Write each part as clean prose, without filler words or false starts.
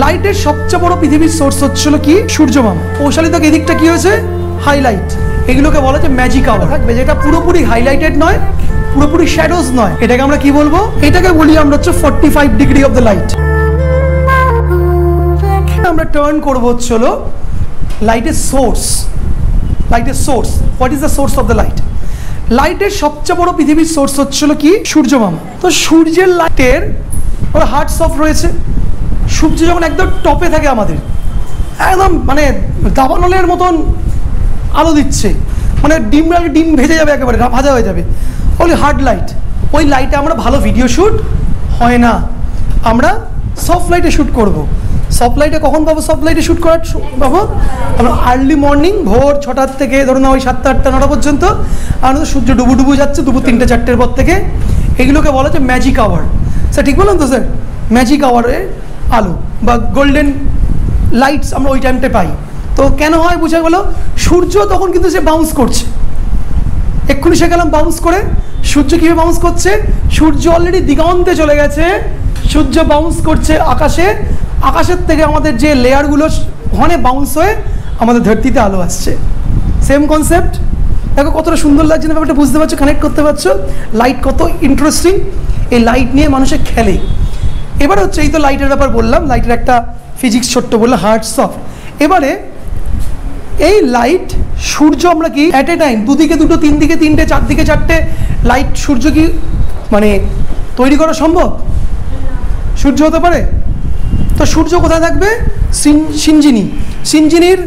লাইটের সবচেয়ে বড় পৃথিবীর সোর্স হচ্ছিল কি সূর্যমামা। পৌশালিতক এদিকটা কি হয়েছে হাইলাইট, এগুলোকে বলা হচ্ছে ম্যাজিক আওয়ার থাকবে, যেটা পুরোপুরি হাইলাইটেড নয়, পুরোপুরি শ্যাডোজ নয়। এটাকে আমরা কি বলবো? এটাকে বলি আমরা হচ্ছে 45 ডিগ্রি অফ দ্য লাইট। আমরা টার্ন করবো হচ্ছিল লাইটের সোর্স। লাইটের source, what is the source of the light? লাইটের সবচেয়ে বড় পৃথিবীর সোর্স হচ্ছিল কি সূর্যমামা। তো সূর্যের লাইটের হার্টস অফ রয়েছে। সূর্য যখন একদম টপে থাকে আমাদের, একদম মানে দাবানলের মতন আলো দিচ্ছে, মানে ডিম ভেজে যাবে, একেবারে ভাজা হয়ে যাবে, ওই হার্ড লাইট। ওই লাইটে আমরা ভালো ভিডিও শ্যুট হয় না, আমরা সফট লাইটে শ্যুট করব। সফট লাইটে কখন পাবো? সফট লাইটে শ্যুট করার পাবো আমরা আর্লি মর্নিং, ভোর 6টার থেকে ধরুন ওই 7টা 8টা 9টা পর্যন্ত। আর সূর্য ডুবু যাচ্ছে দুপুর 3টে 4টের পর থেকে। এগুলোকে বলা হচ্ছে ম্যাজিক আওয়ার। স্যার ঠিক বললাম তো স্যার? ম্যাজিক আওয়ারের আলো বা গোল্ডেন লাইটস আমরা ওই টাইমটায় পাই। তো কেন হয় বোঝা গেল, সূর্য তখন কিন্তু সে বাউন্স করছে। এক্ষুনি শেখালাম বাউন্স করে। সূর্য কীভাবে বাউন্স করছে? সূর্য অলরেডি দিগন্তে চলে গেছে, সূর্য বাউন্স করছে আকাশে, আকাশের থেকে আমাদের যে লেয়ারগুলো ওখানে বাউন্স হয়ে আমাদের ধরতিতে আলো আসছে। Same concept. দেখো কতটা সুন্দর লাগছে না ব্যাপারটা, বুঝতে পারছো, কানেক্ট করতে পারছো? লাইট কত ইন্টারেস্টিং, এই লাইট নিয়ে মানুষে খেলে। এবারে হচ্ছে এই তো লাইটের ব্যাপার বললাম, লাইটের একটা ফিজিক্স ছোট্ট বললাম, হার্টস অফ। এবারে এই লাইট সূর্য আমরা কি অ্যাট এ টাইম দুদিকে দুটো, তিন দিকে তিনটে, চারদিকে চারটে লাইট সূর্য কি মানে তৈরি করা সম্ভব? সূর্য হতে পারে? তো সূর্য কোথায় থাকবে? সিঞ্জিনির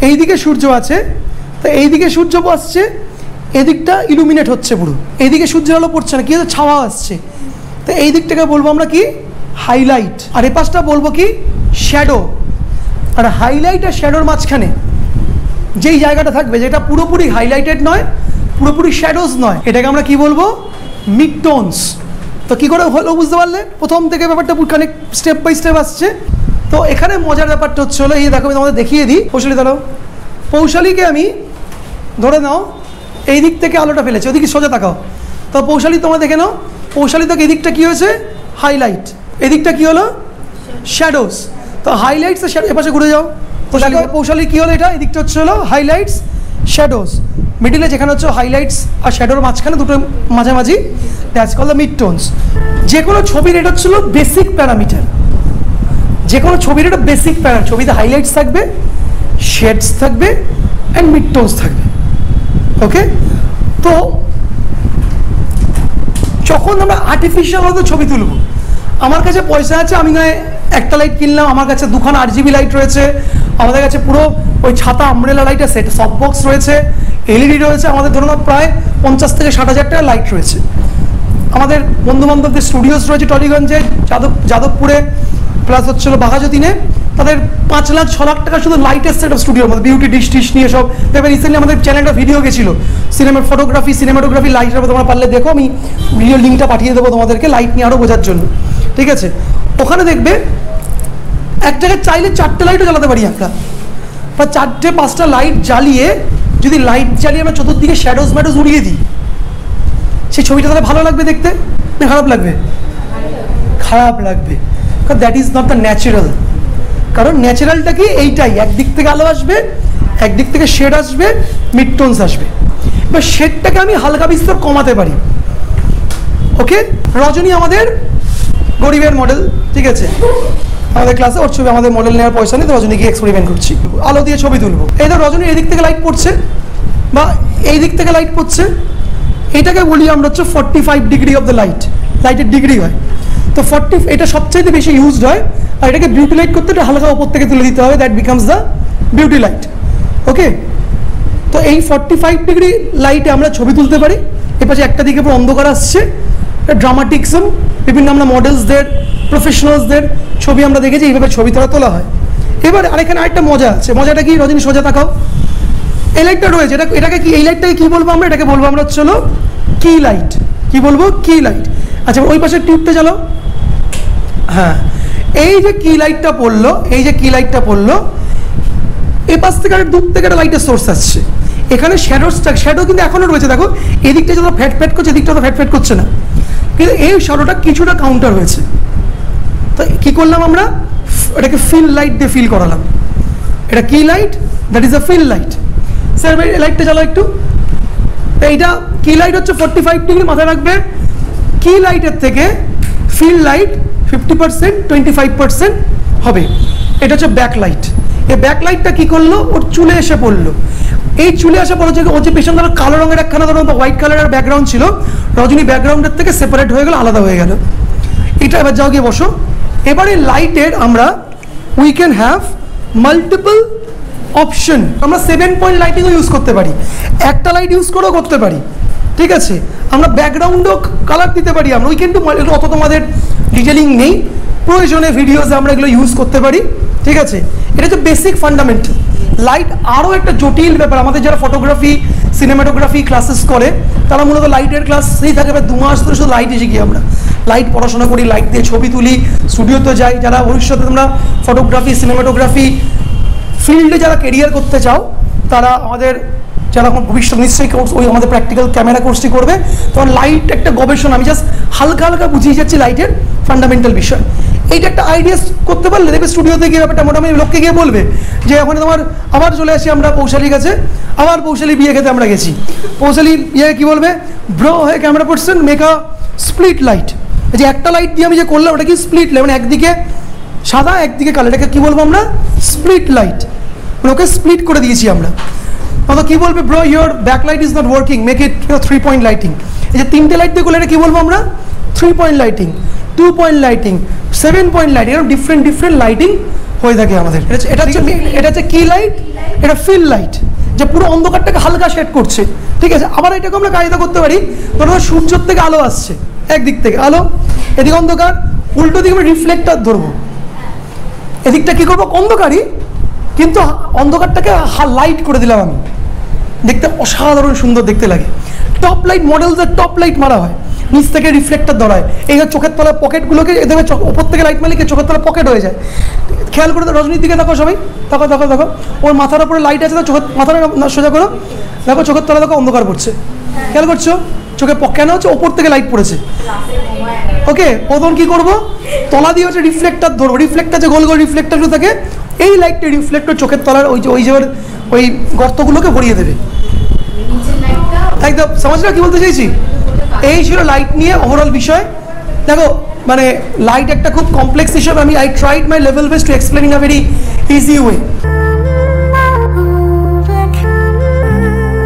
এইদিকে সূর্য আছে, তো এইদিকে সূর্য আসছে, এদিকটা ইলুমিনেট হচ্ছে পুরো, এইদিকে সূর্যের আলো পড়ছে না, কি হচ্ছে ছাওয়া আসছে। তো এই দিকটাকে বলবো আমরা কি হাইলাইট, আর এ পাশটা বলবো কি শ্যাডো। আর হাইলাইট আর শ্যাডোর মাঝখানে যেই জায়গাটা থাকবে, যেটা পুরোপুরি হাইলাইটেড নয়, পুরোপুরি শ্যাডোজ নয়, এটাকে আমরা কি বলবো? Mid tones. তো কী করে হলো বুঝতে পারলে? প্রথম থেকে ব্যাপারটা কানেক্ট স্টেপ বাই স্টেপ আসছে। তো এখানে মজার ব্যাপারটা হচ্ছে হলো, এই দেখো আমি তোমাদের দেখিয়ে দিই। পৌশালী দাঁড়াও, পৌশালীকে আমি ধরে নাও এই দিক থেকে আলোটা ফেলেছে, ওদিকে সোজা তাকাও। তো পৌশালী তোমরা দেখে নাও, পৌশালী থেকে এই দিকটা কী হয়েছে? হাইলাইট, এদিকটা কী হলো? শ্যাডোজ। তো হাইলাইটস আর শ্যাডো, এপাশে ঘুরে যাও। পৌশালী কী হলো? এটা এদিকটা হচ্ছে হলো হাইলাইটস শ্যাডোজ, মিডিলে যেখানে হচ্ছে হাইলাইটস আর শ্যাডোর মাঝখানে দুটো মাঝামাঝি, that's call the mid tones. যে কোনো ছবির এটা হচ্ছিল বেসিক প্যারামিটার। যে কোনো ছবির এটা বেসিক প্যারামিটার। ছবিতে হাইলাইটস থাকবে, শেডস থাকবে অ্যান্ড মিড টোনস থাকবে। ওকে, তো যখন আমরা আর্টিফিশিয়াল হয়তো ছবি তুলব, আমার কাছে পয়সা আছে, আমি নয় একটা লাইট কিনলাম, আমার কাছে দুখানা RGB লাইট রয়েছে, আমাদের কাছে পুরো ওই ছাতা আমব্রেলা লাইটের সেট সফট বক্স রয়েছে, LED রয়েছে, আমাদের ধরুন প্রায় 50 থেকে 60 হাজার টাকা লাইট রয়েছে। আমাদের বন্ধুবান্ধবদের স্টুডিওস রয়েছে টলিগঞ্জে, যাদবপুরে, প্লাস হচ্ছিল বাঘাযতীনে, তাদের 5 লাখ 6 লাখ টাকা শুধু লাইটের সেট অফ স্টুডিওর মধ্যে, বিউটি ডিশ নিয়ে সব। তবে রিসেন্টলি আমাদের চ্যানেলটা ভিডিও গেছিলো সিনেমাটোগ্রাফি লাইটের উপর, তোমরা পারলে দেখো, আমি ভিডিও লিঙ্কটা পাঠিয়ে দেবো তোমাদেরকে, লাইট নিয়ে আরও বোঝার জন্য, ঠিক আছে? ওখানে দেখবে এক জায়গায় চাইলে 4টে লাইটও জ্বালাতে পারি আমরা, বা 4টে 5টা লাইট জ্বালিয়ে, যদি লাইট জ্বালিয়ে আমরা চতুর্দিকে শ্যাডোজ ম্যাডোজ উড়িয়ে দিই, সেই ছবিটা তাহলে ভালো লাগবে দেখতে না খারাপ লাগবে? খারাপ লাগবে, কারণ that is not the natural. কারণ ন্যাচারালটা কি এইটাই, একদিক থেকে আলো আসবে, একদিক থেকে শেড আসবে, মিড টোনস আসবে। এবার শেডটাকে আমি হালকা বিস্তর কমাতে পারি। ওকে, রজনী আমাদের গরিবের মডেল, ঠিক আছে? আমাদের ক্লাসে ওর ছবি, আমাদের মডেল নেওয়ার পয়সা নেই, তো রজনীকে এক্সপেরিমেন্ট করছি, আলো দিয়ে ছবি তুলবো। এই তো রজনীর এই দিক থেকে লাইট পড়ছে বা এই দিক থেকে লাইট পড়ছে, এটাকে বলি আমরা হচ্ছে 45 ডিগ্রি অফ দ্য লাইট। লাইটের ডিগ্রি হয় তো 40, এটা সবচাইতে বেশি ইউজড হয়। আর এটাকে বিউটি লাইট করতে এটা হালকা ওপর থেকে তুলে দিতে হবে, that becomes the beauty light. Okay, তো এই 45 ডিগ্রি লাইটে আমরা ছবি তুলতে পারি। এপাশে একটা দিকে পুরো অন্ধকার আসছে, ড্রামাটিক্সম, বিভিন্ন আমরা মডেলসদের, প্রফেশনালসদের ছবি আমরা দেখেছি, এইভাবে ছবি তোলা হয়। এবার আরেকখানে আরেকটা মজা আছে। মজাটা কি? রজনী সোজা তাকাও, এই লাইটটা রয়েছে, এটাকে কি, এই লাইটটাকে কী বলবো আমরা? এটাকে বলবো আমরা হচ্ছে হলো কি লাইট। কি বলবো? কি লাইট। আচ্ছা, ওই পাশের টিউবটা জ্বালো। হ্যাঁ, এই যে কি লাইটটা পড়লো, এই যে কি লাইটটা পড়লো, এই পাশ থেকে দূর থেকে একটা লাইটের সোর্স আসছে। এখানে শ্যাডো কিন্তু এখনও রয়েছে, দেখো এদিকটা যত ফ্যাট করছে, এদিকটা তো ফ্যাট করছে না, কিন্তু এই শ্যাডোটা কিছুটা কাউন্টার হয়েছে। তো কী করলাম আমরা? এটাকে ফিল লাইট দিয়ে ফিল করালাম। এটা কি light? That is a fill light. Sir এই লাইটটা চালো একটু। এইটা কি লাইট হচ্ছে 45 ডিগ্রি, মাথায় রাখবে। কি লাইটের থেকে ফিল লাইট 50% 25% হবে। এটা হচ্ছে ব্যাক লাইট। এই ব্যাক লাইটটা কি করলো, ওর চুলে এসে পড়লো। এই চুলে আসা পরে ও যে পেছন ধরো কালো রঙের একখানা ধরো হোয়াইট কালারের ব্যাকগ্রাউন্ড ছিল, রজনী ব্যাকগ্রাউন্ডের থেকে সেপারেট হয়ে গেল, আলাদা হয়ে গেল। এটা এবার যাও গিয়ে বসো। এবারে লাইটের আমরা we can have multiple option. আমরা 7 পয়েন্ট লাইটিংও ইউজ করতে পারি, একটা লাইট ইউজ করেও করতে পারি, ঠিক আছে। আমরা ব্যাকগ্রাউন্ডও কালার দিতে পারি আমরা, উই ক্যান ডু। অত তোমাদের ডিটেলিং নেই, প্রয়োজনে ভিডিওতে আমরা এগুলো ইউজ করতে পারি, ঠিক আছে। এটা হচ্ছে বেসিক ফান্ডামেন্টাল। লাইট আরও একটা জটিল ব্যাপার। আমাদের যারা ফটোগ্রাফি সিনেমাটোগ্রাফি ক্লাসেস করে তারা মূলত লাইটের ক্লাসেই থাকে। এবার 2 মাস ধরে শুধু লাইট শিখি আমরা, লাইট পড়াশোনা করি, লাইট দিয়ে ছবি তুলি, স্টুডিওতে যাই। যারা ভবিষ্যতে তোমরা ফটোগ্রাফি সিনেমাটোগ্রাফি ফিল্ডে যারা কেরিয়ার করতে চাও, তারা আমাদের যারা ভবিষ্যৎ নিশ্চয়ই ওই আমাদের প্র্যাকটিক্যাল ক্যামেরা কোর্সটি করবে। তখন লাইট একটা গবেষণা, আমি জাস্ট হালকা হালকা বুঝিয়ে যাচ্ছি লাইটের ফান্ডামেন্টাল বিষয়। এইটা একটা আইডিয়া করতে পারলে দেখবে স্টুডিওতে গিয়ে ব্যাপারটা মোটামুটি লোককে গিয়ে বলবে যে ওখানে তোমার আবার চলে আসি আমরা পৌশালির কাছে, আবার পৌশালি বিয়ে খেতে আমরা গেছি। পৌশালি বিয়ে কি বলবে, ব্রো হয়ে camera person make a split light. এই যে একটা লাইট দিয়ে আমি যে করলাম ওটা কি স্প্লিট লাইট, মানে একদিকে সাদা একদিকে কালো, এটাকে কী বলবো আমরা, স্প্লিট লাইট। মানে ওকে স্প্লিট করে দিয়েছি আমরা। অত কী বলবে, bro your back light is not working, make it 3 point lighting. এই যে 3টে লাইট দিয়ে করলে এটা কী বলবো আমরা, 3 point lighting, 2 point lighting, 7 point lighting. এরকম ডিফারেন্ট লাইটিং হয়ে থাকে আমাদের। এটা হচ্ছে কি লাইট, এটা ফিল লাইট, যে পুরো অন্ধকারটাকে হালকা শেড করছে, ঠিক আছে। আবার এটাকে আমরা কায়দা করতে পারি, ধরো সূর্যের থেকে আলো আসছে, একদিক থেকে আলো, এদিকে অন্ধকার, উল্টো দিকে আমরা রিফ্লেক্টার ধরবো। এদিকটা কী করবো, অন্ধকারই, কিন্তু অন্ধকারটাকে লাইট করে দিলাম আমি, দেখতে অসাধারণ সুন্দর দেখতে লাগে। টপ লাইট মডেলসের টপ লাইট মারা হয়, নিচ থেকে রিফ্লেক্টার ধরা হয়। এই চোখের তলার পকেটগুলোকে এদের ওপর থেকে লাইট মারলে চোখের তলা পকেট হয়ে যায়। খেয়াল করে রজনীর দিকে দেখো সবাই, দেখো ওর মাথার উপরে লাইট আছে, চোখের মাথাটা সোজা করো, দেখো চোখের তলা দেখো অন্ধকার পড়ছে, খেয়াল করছো চোখে কেন হচ্ছে, ওপর থেকে লাইট পড়েছে। ওকে, প্রথম কী করবো, তলা দিয়ে হচ্ছে রিফ্লেক্টার ধরবো। রিফ্লেক্টার যে গোল গোল রিফ্লেক্টারগুলো থাকে, এই লাইটটা রিফ্লেক্টর চোখের তলার ওই গর্তগুলোকে ভরিয়ে দেবে। একদম সমাজটা কি বলতে চাইছি, এই ছিল লাইট নিয়ে ওভারঅল বিষয়। দেখো মানে লাইট একটা খুব কমপ্লেক্স হিসাবে আমি I tried my level best to explain in a very easy way.